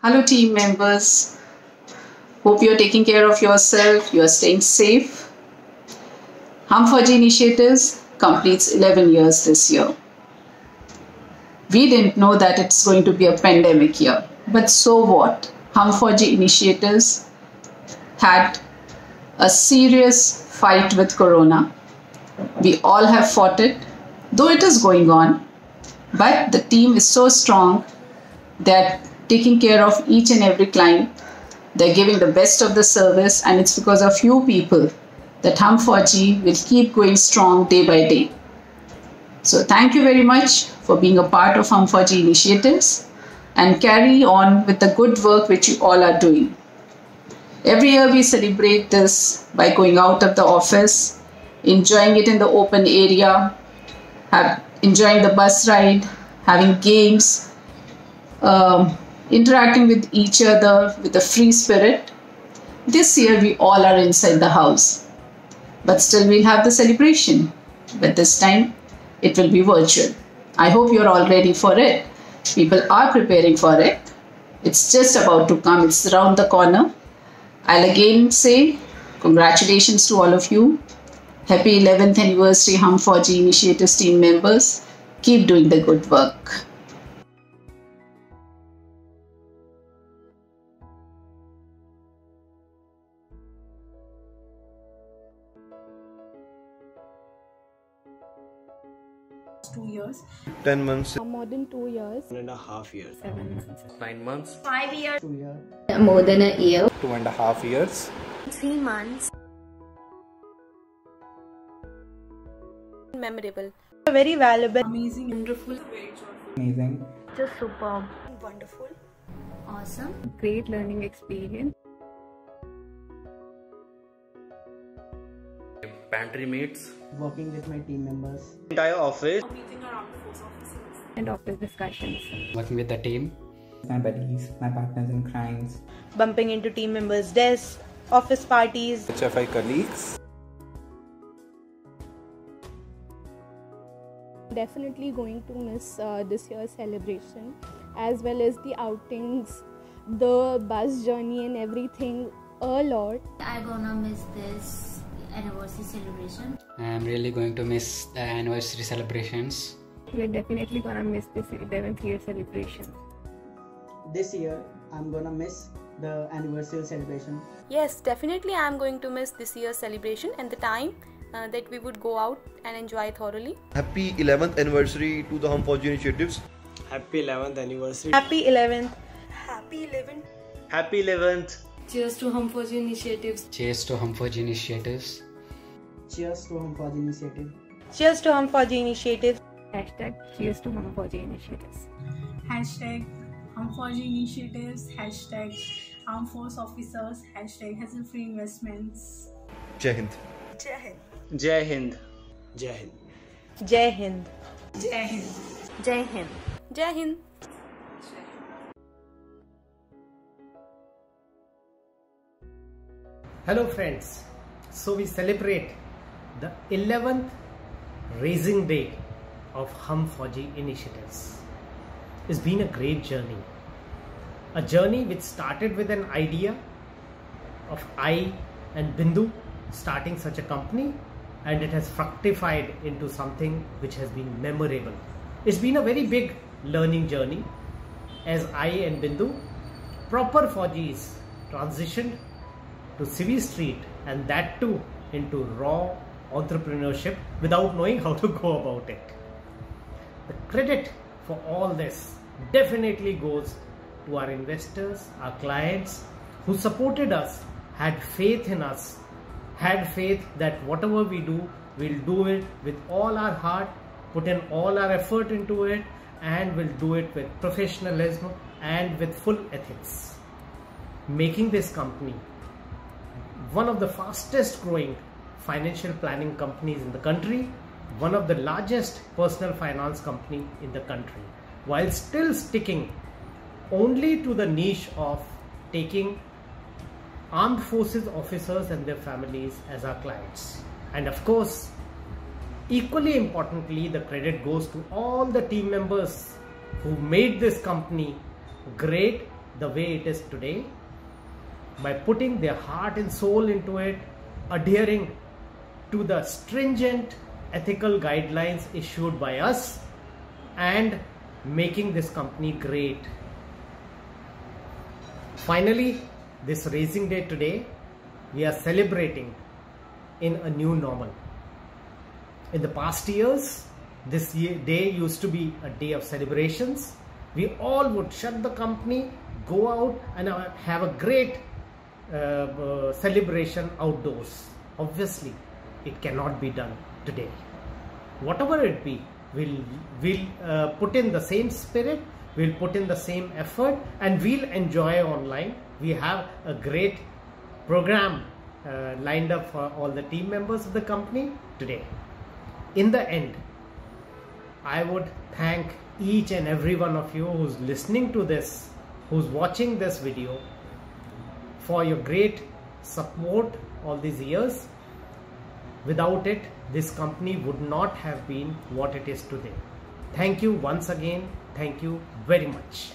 Hello, team members. Hope you're taking care of yourself, you're staying safe. Hum4G Initiatives completes 11 years this year. We didn't know that it's going to be a pandemic year, but so what? Hum4G Initiatives had a serious fight with Corona. We all have fought it, though it is going on, but the team is so strong that taking care of each and every client. They're giving the best of the service, and it's because of you people that Hum4G will keep going strong day by day. So thank you very much for being a part of Hum4G Initiatives and carry on with the good work which you all are doing. Every year we celebrate this by going out of the office, enjoying it in the open area, enjoying the bus ride, having games, interacting with each other with a free spirit. This year we all are inside the house, but still we'll have the celebration. But this time it will be virtual. I hope you're all ready for it. People are preparing for it. It's just about to come. It's around the corner. I'll again say congratulations to all of you. Happy 11th anniversary Hum4G Initiatives team members. Keep doing the good work. 2 years, 10 months, more than 2 years, 1.5 years, 7 months, 9 months, 5 years, 2 years, more than a year, 2.5 years, 3 months. memorable, Very valuable, amazing, wonderful, amazing, just superb, wonderful, awesome, great learning experience, pantry mates, working with my team members, entire office, and office discussions. Working with the team, my buddies, my partners in crimes, bumping into team members' desks, office parties. HFI colleagues. Definitely going to miss this year's celebration, as well as the outings, the bus journey and everything a lot. I'm gonna miss this anniversary celebration. I'm really going to miss the anniversary celebrations. We're definitely gonna miss this 11th year celebration. This year I'm gonna miss the anniversary celebration. Yes, definitely I'm going to miss this year's celebration and the time that we would go out and enjoy thoroughly. Happy 11th anniversary to the Hum4G Initiatives. Happy 11th anniversary. Happy 11th. Happy 11th. Happy 11th. Cheers to Hum4G Initiatives. Cheers to Hum4G Initiatives. Cheers to Hum4G Initiative. Cheers to Hum4G Initiatives. Hashtag cheers to Hum4G Initiatives. Hashtag Hum4G Initiatives. Hashtag Armed Force Officers. Hashtag Hassle-Free Investments. Jai Hind. Jai Hind. Jai Hind. Jai Hind. Jai Hind. Jai Hind. Jai Hind. Jai Hind. Hello friends. So we celebrate the 11th raising day of Hum4G Initiatives. It's been a great journey. A journey which started with an idea of I and Bindu starting such a company, and it has fructified into something which has been memorable. It's been a very big learning journey as I and Bindu, proper 4Gs, transitioned to Civvy Street, and that too into raw entrepreneurship without knowing how to go about it. The credit for all this definitely goes to our investors, our clients who supported us, had faith in us, had faith that whatever we do, we'll do it with all our heart, put in all our effort into it, and we'll do it with professionalism and with full ethics. Making this company one of the fastest growing financial planning companies in the country, one of the largest personal finance company in the country, while still sticking only to the niche of taking armed forces officers and their families as our clients. And of course, equally importantly, the credit goes to all the team members who made this company great the way it is today by putting their heart and soul into it, adhering to the stringent ethical guidelines issued by us, and making this company great. Finally, this Raising Day today, we are celebrating in a new normal. In the past years, this day used to be a day of celebrations. We all would shut the company, go out and have a great celebration outdoors. Obviously, it cannot be done today. Whatever it be, we'll put in the same spirit, we'll put in the same effort, and we'll enjoy online. We have a great program lined up for all the team members of the company today. In the end, I would thank each and every one of you who's listening to this, who's watching this video, for your great support all these years. Without it, this company would not have been what it is today. Thank you once again. Thank you very much.